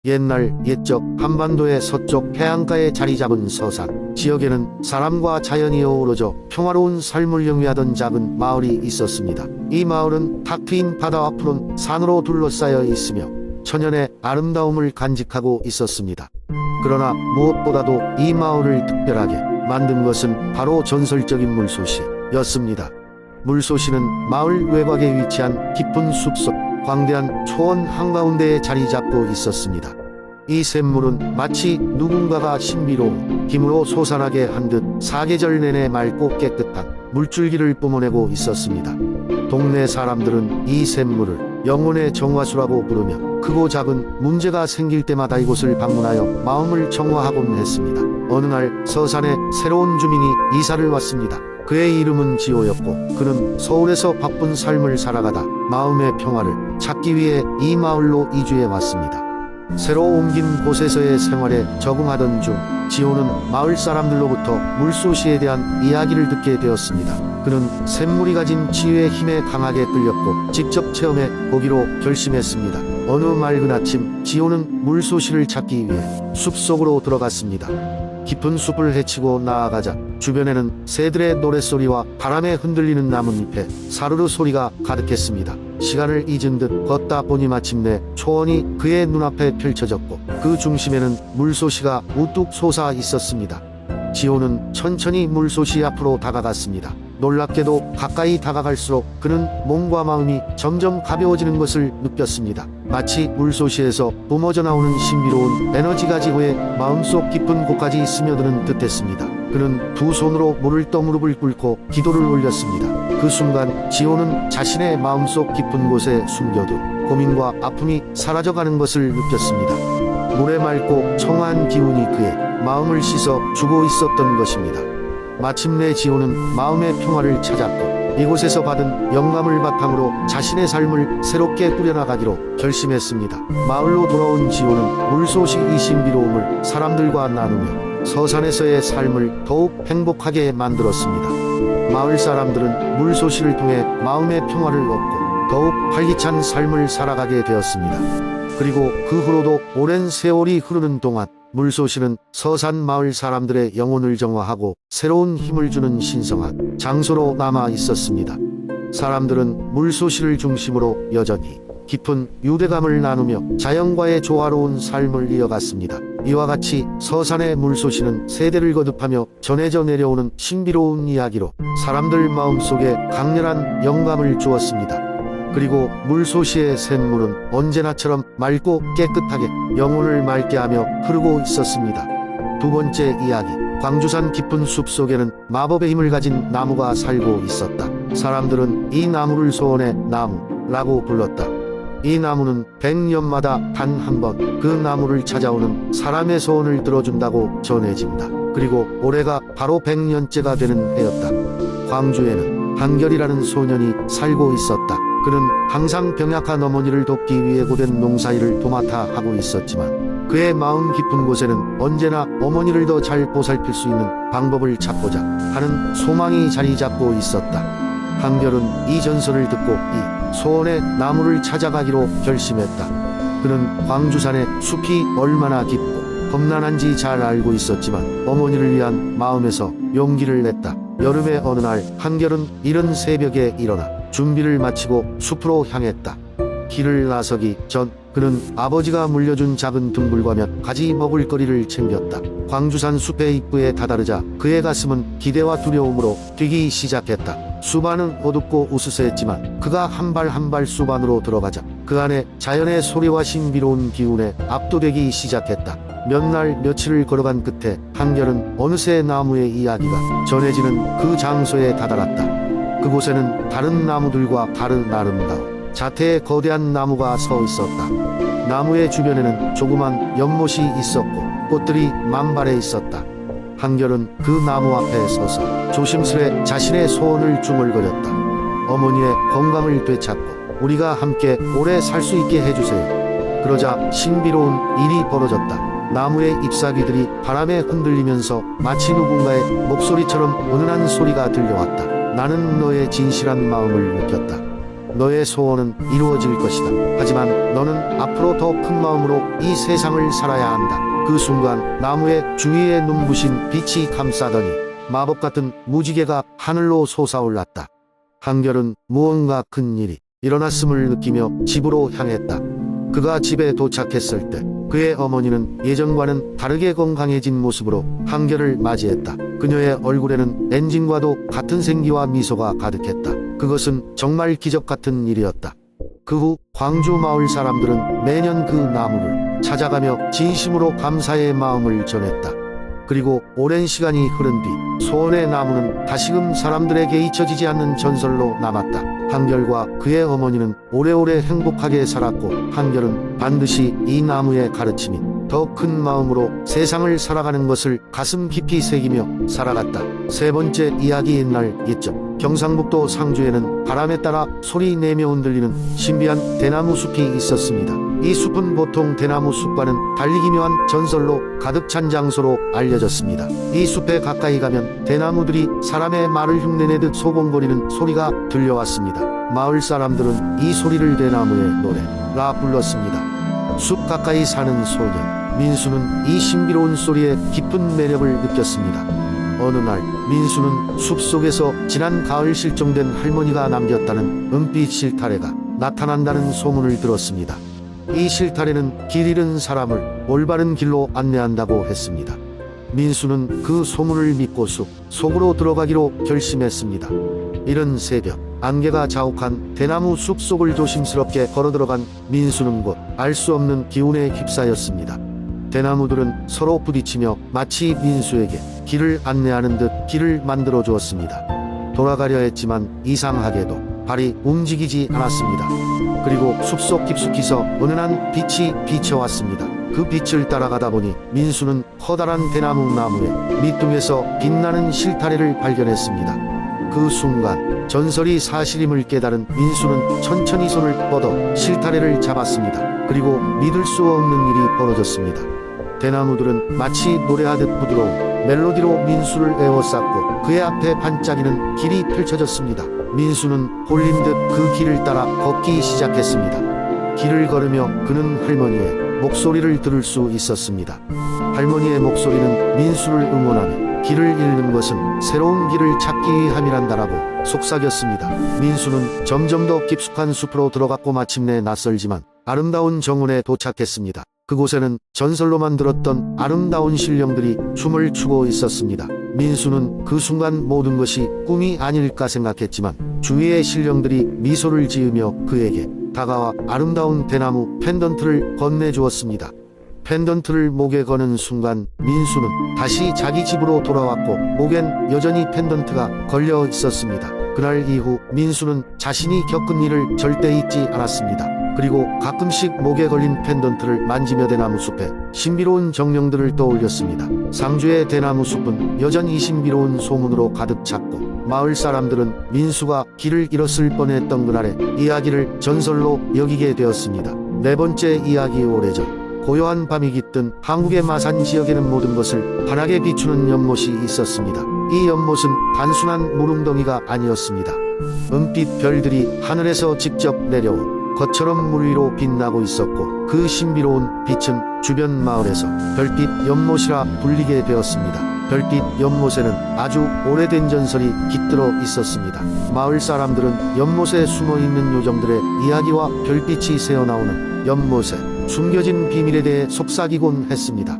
옛날 옛적 한반도의 서쪽 해안가에 자리 잡은 서산 지역에는 사람과 자연이 어우러져 평화로운 삶을 영위하던 작은 마을이 있었습니다. 이 마을은 탁 트인 바다와 푸른 산으로 둘러싸여 있으며 천연의 아름다움을 간직하고 있었습니다. 그러나 무엇보다도 이 마을을 특별하게 만든 것은 바로 전설적인 물소시였습니다. 물소시는 마을 외곽에 위치한 깊은 숲속 광대한 초원 한가운데에 자리 잡고 있었습니다. 이 샘물은 마치 누군가가 신비로운 힘으로 솟아나게 한 듯 사계절 내내 맑고 깨끗한 물줄기를 뿜어내고 있었습니다. 동네 사람들은 이 샘물을 영혼의 정화수라고 부르며 크고 작은 문제가 생길 때마다 이곳을 방문하여 마음을 정화하곤 했습니다. 어느 날 서산에 새로운 주민이 이사를 왔습니다. 그의 이름은 지호였고 그는 서울에서 바쁜 삶을 살아가다 마음의 평화를 찾기 위해 이 마을로 이주해 왔습니다. 새로 옮긴 곳에서의 생활에 적응하던 중 지호는 마을 사람들로부터 물소시에 대한 이야기를 듣게 되었습니다. 그는 샘물이 가진 치유의 힘에 강하게 끌렸고 직접 체험해 보기로 결심했습니다. 어느 맑은 아침 지호는 물소시를 찾기 위해 숲속으로 들어갔습니다. 깊은 숲을 헤치고 나아가자 주변에는 새들의 노랫소리와 바람에 흔들리는 나뭇잎에 사르르 소리가 가득했습니다. 시간을 잊은 듯 걷다 보니 마침내 초원이 그의 눈앞에 펼쳐졌고 그 중심에는 물소시가 우뚝 솟아 있었습니다. 지호는 천천히 물소시 앞으로 다가갔습니다. 놀랍게도 가까이 다가갈수록 그는 몸과 마음이 점점 가벼워지는 것을 느꼈습니다. 마치 물소시에서 뿜어져 나오는 신비로운 에너지가 지호의 마음속 깊은 곳까지 스며드는 듯했습니다. 그는 두 손으로 물을 떠 무릎을 꿇고 기도를 올렸습니다. 그 순간 지호는 자신의 마음속 깊은 곳에 숨겨둔 고민과 아픔이 사라져가는 것을 느꼈습니다. 물에 맑고 청아한 기운이 그의 마음을 씻어 주고 있었던 것입니다. 마침내 지호는 마음의 평화를 찾았고 이곳에서 받은 영감을 바탕으로 자신의 삶을 새롭게 꾸려나가기로 결심했습니다. 마을로 돌아온 지호는 물소시의 신비로움을 사람들과 나누며 서산에서의 삶을 더욱 행복하게 만들었습니다. 마을 사람들은 물소시를 통해 마음의 평화를 얻고 더욱 활기찬 삶을 살아가게 되었습니다. 그리고 그 후로도 오랜 세월이 흐르는 동안 물소시는 서산 마을 사람들의 영혼을 정화하고 새로운 힘을 주는 신성한 장소로 남아 있었습니다. 사람들은 물소시를 중심으로 여전히 깊은 유대감을 나누며 자연과의 조화로운 삶을 이어갔습니다. 이와 같이 서산의 물소시는 세대를 거듭하며 전해져 내려오는 신비로운 이야기로 사람들 마음속에 강렬한 영감을 주었습니다. 그리고 물소시의 샘물은 언제나처럼 맑고 깨끗하게 영혼을 맑게 하며 흐르고 있었습니다. 두 번째 이야기. 광주산 깊은 숲속에는 마법의 힘을 가진 나무가 살고 있었다. 사람들은 이 나무를 소원의 나무라고 불렀다. 이 나무는 100년마다 단 한 번 그 나무를 찾아오는 사람의 소원을 들어준다고 전해진다. 그리고 올해가 바로 100년째가 되는 해였다. 광주에는 한결이라는 소년이 살고 있었다. 그는 항상 병약한 어머니를 돕기 위해 고된 농사일을 도맡아 하고 있었지만 그의 마음 깊은 곳에는 언제나 어머니를 더 잘 보살필 수 있는 방법을 찾고자 하는 소망이 자리 잡고 있었다. 한결은 이 전설을 듣고 이 소원의 나무를 찾아가기로 결심했다. 그는 광주산의 숲이 얼마나 깊고 험난한지 잘 알고 있었지만 어머니를 위한 마음에서 용기를 냈다. 여름의 어느 날 한결은 이른 새벽에 일어나 준비를 마치고 숲으로 향했다. 길을 나서기 전 그는 아버지가 물려준 작은 둥글과 몇 가지 먹을 거리를 챙겼다. 광주산 숲의 입구에 다다르자 그의 가슴은 기대와 두려움으로 뛰기 시작했다. 숲 안은 어둡고 우스스했지만 그가 한 발 한 발 숲 안으로 들어가자 그 안에 자연의 소리와 신비로운 기운에 압도되기 시작했다. 몇 날 며칠을 걸어간 끝에 한결은 어느새 나무의 이야기가 전해지는 그 장소에 다다랐다. 그곳에는 다른 나무들과 다른 아름다운 자태의 거대한 나무가 서 있었다. 나무의 주변에는 조그만 연못이 있었고 꽃들이 만발해 있었다. 한결은 그 나무 앞에 서서 조심스레 자신의 소원을 중얼거렸다. 어머니의 건강을 되찾고 우리가 함께 오래 살 수 있게 해주세요. 그러자 신비로운 일이 벌어졌다. 나무의 잎사귀들이 바람에 흔들리면서 마치 누군가의 목소리처럼 은은한 소리가 들려왔다. 나는 너의 진실한 마음을 느꼈다. 너의 소원은 이루어질 것이다. 하지만 너는 앞으로 더 큰 마음으로 이 세상을 살아야 한다. 그 순간 나무의 주위에 눈부신 빛이 감싸더니 마법 같은 무지개가 하늘로 솟아올랐다. 한결은 무언가 큰 일이 일어났음을 느끼며 집으로 향했다. 그가 집에 도착했을 때 그의 어머니는 예전과는 다르게 건강해진 모습으로 한결을 맞이했다. 그녀의 얼굴에는 엔진과도 같은 생기와 미소가 가득했다. 그것은 정말 기적 같은 일이었다. 그 후 광주 마을 사람들은 매년 그 나무를 찾아가며 진심으로 감사의 마음을 전했다. 그리고 오랜 시간이 흐른 뒤 소원의 나무는 다시금 사람들에게 잊혀지지 않는 전설로 남았다. 한결과 그의 어머니는 오래오래 행복하게 살았고 한결은 반드시 이 나무의 가르침인 더 큰 마음으로 세상을 살아가는 것을 가슴 깊이 새기며 살아갔다. 세 번째 이야기. 옛날 옛적 경상북도 상주에는 바람에 따라 소리 내며 흔들리는 신비한 대나무 숲이 있었습니다. 이 숲은 보통 대나무 숲과는 달리 기묘한 전설로 가득 찬 장소로 알려졌습니다. 이 숲에 가까이 가면 대나무들이 사람의 말을 흉내내듯 소곤거리는 소리가 들려왔습니다. 마을 사람들은 이 소리를 대나무의 노래라 불렀습니다. 숲 가까이 사는 소년 민수는 이 신비로운 소리에 깊은 매력을 느꼈습니다. 어느 날 민수는 숲속에서 지난 가을 실종된 할머니가 남겼다는 은빛 실타래가 나타난다는 소문을 들었습니다. 이 실타래는 길 잃은 사람을 올바른 길로 안내한다고 했습니다. 민수는 그 소문을 믿고 숲 속으로 들어가기로 결심했습니다. 이른 새벽 안개가 자욱한 대나무 숲 속을 조심스럽게 걸어들어간 민수는 곧 알 수 없는 기운에 휩싸였습니다. 대나무들은 서로 부딪히며 마치 민수에게 길을 안내하는 듯 길을 만들어 주었습니다. 돌아가려 했지만 이상하게도 발이 움직이지 않았습니다. 그리고 숲속 깊숙이서 은은한 빛이 비쳐왔습니다. 그 빛을 따라가다 보니 민수는 커다란 대나무 나무의 밑둥에서 빛나는 실타래를 발견했습니다. 그 순간 전설이 사실임을 깨달은 민수는 천천히 손을 뻗어 실타래를 잡았습니다. 그리고 믿을 수 없는 일이 벌어졌습니다. 대나무들은 마치 노래하듯 부드러운 멜로디로 민수를 에워쌌고 그의 앞에 반짝이는 길이 펼쳐졌습니다. 민수는 홀린 듯 그 길을 따라 걷기 시작했습니다. 길을 걸으며 그는 할머니의 목소리를 들을 수 있었습니다. 할머니의 목소리는 민수를 응원하며 길을 잃는 것은 새로운 길을 찾기 위함이란다라고 속삭였습니다. 민수는 점점 더 깊숙한 숲으로 들어갔고 마침내 낯설지만 아름다운 정원에 도착했습니다. 그곳에는 전설로만 들었던 아름다운 신령들이 춤을 추고 있었습니다. 민수는 그 순간 모든 것이 꿈이 아닐까 생각했지만 주위의 신령들이 미소를 지으며 그에게 다가와 아름다운 대나무 펜던트를 건네주었습니다. 펜던트를 목에 거는 순간 민수는 다시 자기 집으로 돌아왔고 목엔 여전히 펜던트가 걸려 있었습니다. 그날 이후 민수는 자신이 겪은 일을 절대 잊지 않았습니다. 그리고 가끔씩 목에 걸린 펜던트를 만지며 대나무 숲에 신비로운 정령들을 떠올렸습니다. 상주의 대나무 숲은 여전히 신비로운 소문으로 가득 찼고 마을 사람들은 민수가 길을 잃었을 뻔했던 그날의 이야기를 전설로 여기게 되었습니다. 네 번째 이야기. 오래전 고요한 밤이 깃든 한국의 마산 지역에는 모든 것을 환하게 비추는 연못이 있었습니다. 이 연못은 단순한 물웅덩이가 아니었습니다. 은빛 별들이 하늘에서 직접 내려온 것처럼 물 위로 빛나고 있었고 그 신비로운 빛은 주변 마을에서 별빛 연못이라 불리게 되었습니다. 별빛 연못에는 아주 오래된 전설이 깃들어 있었습니다. 마을 사람들은 연못에 숨어있는 요정들의 이야기와 별빛이 새어나오는 연못에 숨겨진 비밀에 대해 속삭이곤 했습니다.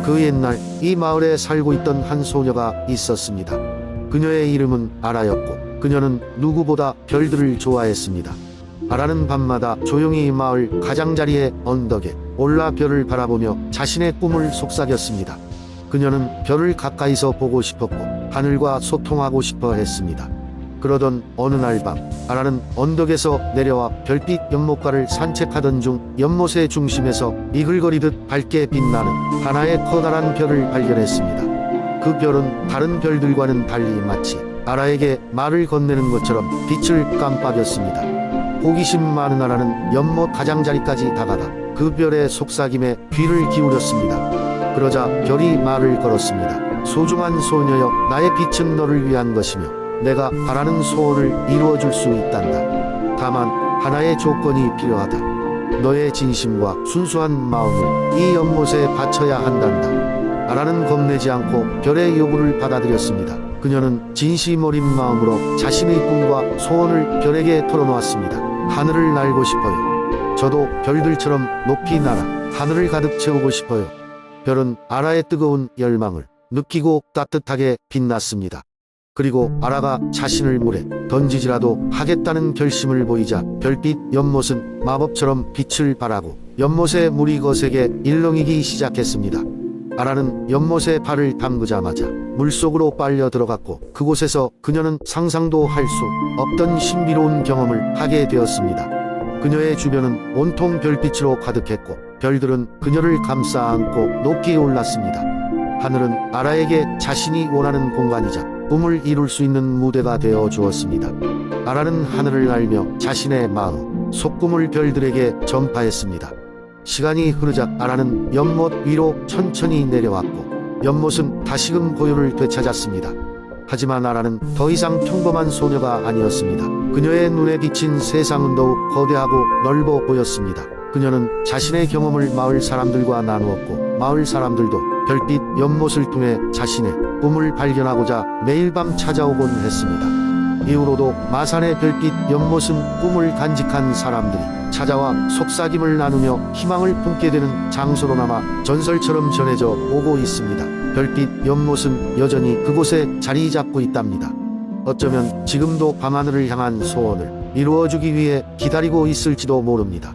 그 옛날 이 마을에 살고 있던 한 소녀가 있었습니다. 그녀의 이름은 아라였고 그녀는 누구보다 별들을 좋아했습니다. 아라는 밤마다 조용히 마을 가장자리의 언덕에 올라 별을 바라보며 자신의 꿈을 속삭였습니다. 그녀는 별을 가까이서 보고 싶었고 하늘과 소통하고 싶어 했습니다. 그러던 어느 날 밤 아라는 언덕에서 내려와 별빛 연못가를 산책하던 중 연못의 중심에서 이글거리듯 밝게 빛나는 하나의 커다란 별을 발견했습니다. 그 별은 다른 별들과는 달리 마치 아라에게 말을 건네는 것처럼 빛을 깜빡였습니다. 호기심 많은 아라는 연못 가장자리까지 다가가 그 별의 속삭임에 귀를 기울였습니다. 그러자 별이 말을 걸었습니다. 소중한 소녀여, 나의 빛은 너를 위한 것이며 내가 바라는 소원을 이루어줄 수 있단다. 다만 하나의 조건이 필요하다. 너의 진심과 순수한 마음을 이 연못에 바쳐야 한단다. 아라는 겁내지 않고 별의 요구를 받아들였습니다. 그녀는 진심 어린 마음으로 자신의 꿈과 소원을 별에게 털어놓았습니다. 하늘을 날고 싶어요. 저도 별들처럼 높이 날아 하늘을 가득 채우고 싶어요. 별은 아라의 뜨거운 열망을 느끼고 따뜻하게 빛났습니다. 그리고 아라가 자신을 물에 던지지라도 하겠다는 결심을 보이자 별빛 연못은 마법처럼 빛을 발하고 연못에 물이 거세게 일렁이기 시작했습니다. 아라는 연못에 발을 담그자마자 물속으로 빨려 들어갔고 그곳에서 그녀는 상상도 할 수 없던 신비로운 경험을 하게 되었습니다. 그녀의 주변은 온통 별빛으로 가득했고 별들은 그녀를 감싸 안고 높이 올랐습니다. 하늘은 아라에게 자신이 원하는 공간이자 꿈을 이룰 수 있는 무대가 되어 주었습니다. 아라는 하늘을 날며 자신의 마음, 속꿈을 별들에게 전파했습니다. 시간이 흐르자 아라는 연못 위로 천천히 내려왔고 연못은 다시금 고요를 되찾았습니다. 하지만 아라는 더 이상 평범한 소녀가 아니었습니다. 그녀의 눈에 비친 세상은 더욱 거대하고 넓어 보였습니다. 그녀는 자신의 경험을 마을 사람들과 나누었고 마을 사람들도 별빛 연못을 통해 자신의 꿈을 발견하고자 매일 밤 찾아오곤 했습니다. 이후로도 마산의 별빛 연못은 꿈을 간직한 사람들이 찾아와 속삭임을 나누며 희망을 품게 되는 장소로 남아 전설처럼 전해져 오고 있습니다. 별빛 연못은 여전히 그곳에 자리 잡고 있답니다. 어쩌면 지금도 밤하늘을 향한 소원을 이루어주기 위해 기다리고 있을지도 모릅니다.